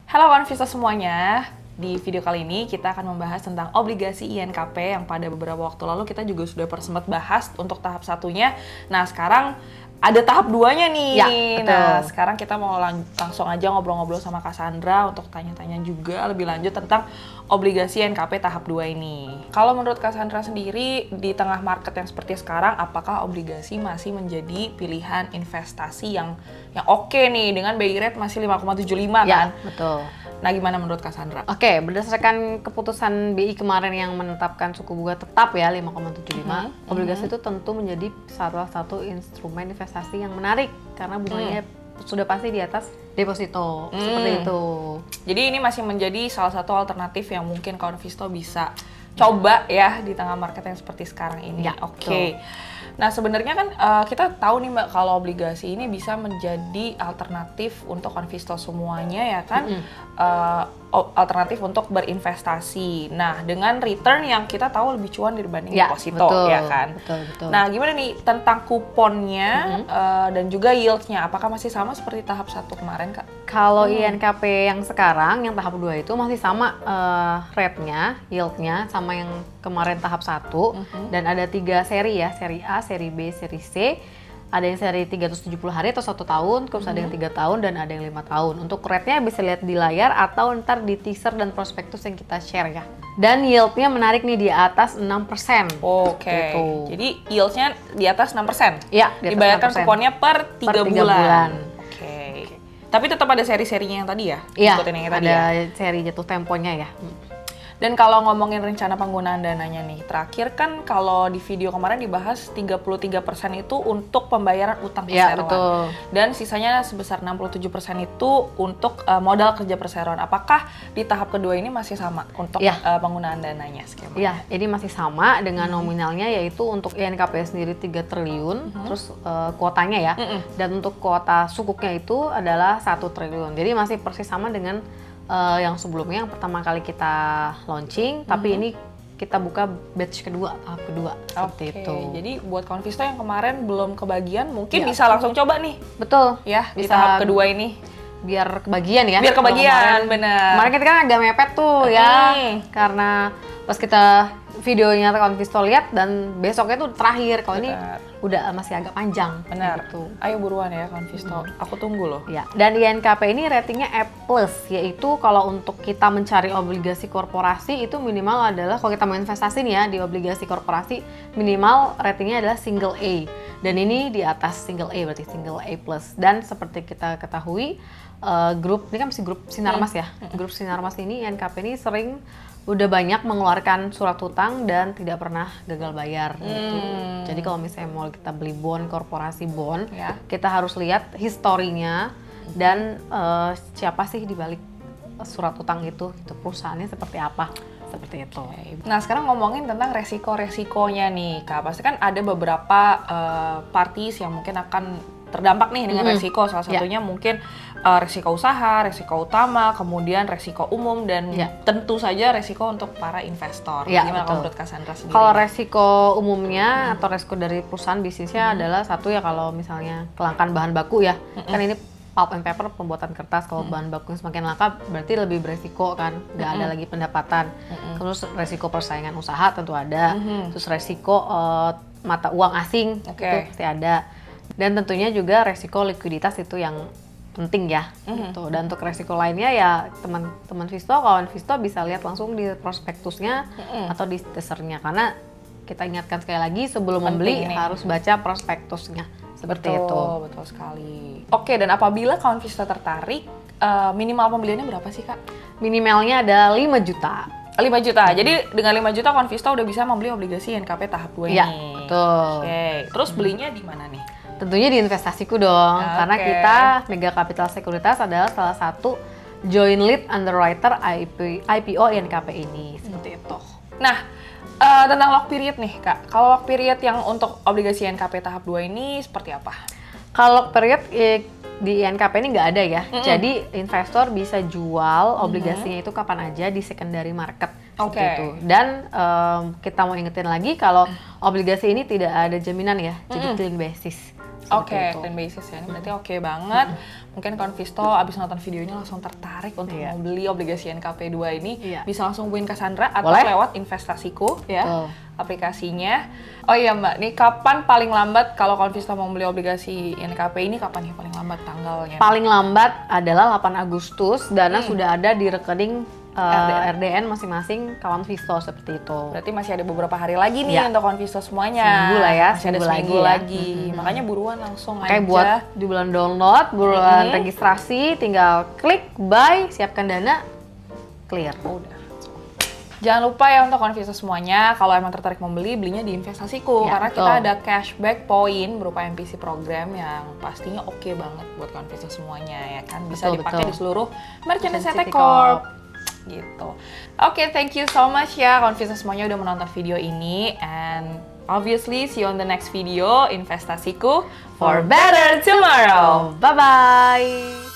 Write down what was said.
Halo Konvisto semuanya, di video kali ini kita akan membahas tentang obligasi INKP yang pada beberapa waktu lalu kita juga sudah sempat bahas untuk tahap satunya. Nah sekarang ada tahap 2-nya nih. Ya, betul. Nah sekarang kita mau langsung aja ngobrol-ngobrol sama Cassandra untuk tanya-tanya juga lebih lanjut tentang obligasi INKP tahap 2 ini. Kalau menurut Cassandra sendiri, di tengah market yang seperti sekarang, apakah obligasi masih menjadi pilihan investasi yang oke nih dengan BI rate masih 5,75 kan? Ya, betul. Nah, gimana menurut Cassandra? Oke, berdasarkan keputusan BI kemarin yang menetapkan suku bunga tetap ya 5,75, obligasi itu tentu menjadi salah satu instrumen investasi yang menarik karena bunganya sudah pasti di atas deposito, seperti itu. Jadi ini masih menjadi salah satu alternatif yang mungkin Konvisto bisa coba ya di tengah market yang seperti sekarang ini. Ya, Oke. Nah sebenarnya kan kita tahu nih Mbak kalau obligasi ini bisa menjadi alternatif untuk Konvisto semuanya ya kan, alternatif untuk berinvestasi. Nah dengan return yang kita tahu lebih cuan dibanding deposito ya kan. Betul. Nah gimana nih tentang kuponnya dan juga yield-nya, apakah masih sama seperti tahap 1 kemarin Kak? Kalau INKP yang sekarang, yang tahap 2 itu masih sama rate-nya, yield-nya sama yang kemarin tahap 1 dan ada 3 seri ya, seri A, seri B, seri C. Ada yang seri 370 hari atau 1 tahun, terus ada yang 3 tahun dan ada yang 5 tahun. Untuk rate-nya bisa lihat di layar atau ntar di teaser dan prospektus yang kita share ya. Dan yield-nya menarik nih di atas 6%. Oke. Gitu. Jadi yield-nya di atas 6%? Iya, di atas dibayarkan 6%. kuponnya per 3 3 bulan. Oke. Tapi tetap ada seri-serinya yang tadi ya? Iya, Ikutin yang tadi ada ya? seri jatuh temponya ya. Dan kalau ngomongin rencana penggunaan dananya nih, terakhir kan kalau di video kemarin dibahas 33% itu untuk pembayaran utang Iya, perseroan. betul. Dan sisanya sebesar 67% itu untuk modal kerja perseroan. Apakah di tahap kedua ini masih sama untuk penggunaan dananya skemanya? Iya, ini masih sama dengan nominalnya yaitu untuk INKP sendiri 3 triliun, terus kuotanya ya. Dan untuk kuota sukuknya itu adalah 1 triliun. Jadi masih persis sama dengan yang sebelumnya, yang pertama kali kita launching, tapi ini kita buka batch kedua, tahap kedua, seperti itu. Jadi buat Konvisto yang kemarin belum kebagian, mungkin bisa langsung coba nih. Betul. Ya, di bisa tahap kedua ini. Biar kebagian ya. Biar kebagian, bener. Kemarin kita kan agak mepet tuh ya, karena pas kita videonya Konvisto lihat dan besoknya tuh terakhir. Kalau ini udah masih agak panjang. Benar. Gitu. Ayo buruan ya Konvisto, aku tunggu loh. Ya, dan INKP ini ratingnya A+, yaitu kalau untuk kita mencari obligasi korporasi itu minimal adalah, kalau kita mau investasi nih ya di obligasi korporasi, minimal ratingnya adalah single A. Dan ini di atas single A, berarti single A+. Dan seperti kita ketahui, grup, ini kan masih grup Sinarmas ya. Grup Sinarmas ini, INKP ini sering udah banyak mengeluarkan surat hutang dan tidak pernah gagal bayar gitu. Jadi kalau misalnya mau kita beli bond, korporasi bond, kita harus lihat historinya dan siapa sih di balik surat hutang itu perusahaannya seperti apa. Seperti itu. Nah sekarang ngomongin tentang resiko-resikonya nih Kak, pasti kan ada beberapa parties yang mungkin akan terdampak nih dengan resiko, salah satunya mungkin resiko usaha, resiko utama, kemudian resiko umum, dan tentu saja resiko untuk para investor. Gimana kalau menurut Cassandra sendiri? Kalau resiko umumnya atau resiko dari perusahaan bisnisnya adalah satu ya, kalau misalnya kelangkaan bahan baku ya, kan ini pulp and paper, pembuatan kertas, kalau bahan bakunya semakin langka berarti lebih beresiko kan, nggak ada lagi pendapatan. Terus resiko persaingan usaha tentu ada, terus resiko mata uang asing itu pasti ada. Dan tentunya juga resiko likuiditas itu yang penting ya. Gitu. Dan untuk resiko lainnya ya teman-teman Visto, kawan Visto bisa lihat langsung di prospektusnya atau di teasernya, karena kita ingatkan sekali lagi sebelum membeli harus baca prospektusnya. Seperti itu. Betul sekali. Oke, dan apabila kawan Visto tertarik, minimal pembeliannya berapa sih Kak? Minimalnya ada 5 juta. 5 juta. Jadi dengan 5 juta Konvisto udah bisa membeli obligasi INKP tahap 2 ini. Iya, betul. Oke. Terus belinya di mana nih? Tentunya di investasiku dong, karena kita Mega Capital Sekuritas adalah salah satu joint lead underwriter IPO INKP ini, seperti itu. Nah, tentang lock period nih Kak, kalau lock period yang untuk obligasi INKP tahap 2 ini seperti apa? Kalau lock period di INKP ini nggak ada ya, jadi investor bisa jual obligasinya itu kapan aja di secondary market. Seperti itu. Dan kita mau ingetin lagi kalau obligasi ini tidak ada jaminan ya, jadi clean basis. Oke, seperti itu. clean basis ya. Ini berarti oke banget. Mungkin Konvisto abis nonton video ini langsung tertarik untuk Iya. mau beli obligasi NKP2 ini. Iya. Bisa langsung hubungin Cassandra atau Boleh. lewat Investasiku ya. Betul. Aplikasinya. Oh iya Mbak, nih kapan paling lambat kalau Konvisto mau beli obligasi NKP ini kapan nih paling lambat tanggalnya? Paling lambat adalah 8 Agustus, dana sudah ada di rekening RDN masing-masing kawan Visto seperti itu. Berarti masih ada beberapa hari lagi nih Iya. untuk Konvisto semuanya. Seminggu lah ya, Masih ada seminggu seminggu lagi ya. lagi. Makanya buruan langsung Kayak aja. buat di bulan download, bulan registrasi, tinggal klik buy, siapkan dana, clear. Udah. Jangan lupa ya untuk Konvisto semuanya, kalau emang tertarik membeli, belinya di Investasiku. Ya, Karena betul. kita ada cashback point berupa MPC program yang pastinya oke banget buat Konvisto semuanya ya kan. Bisa Betul, dipakai betul. di seluruh merchandise City CT Corp. Corp. Gitu. Oke, thank you so much ya Konvisto semuanya udah menonton video ini. And obviously, see you on the next video, Investasiku for better tomorrow. Bye-bye!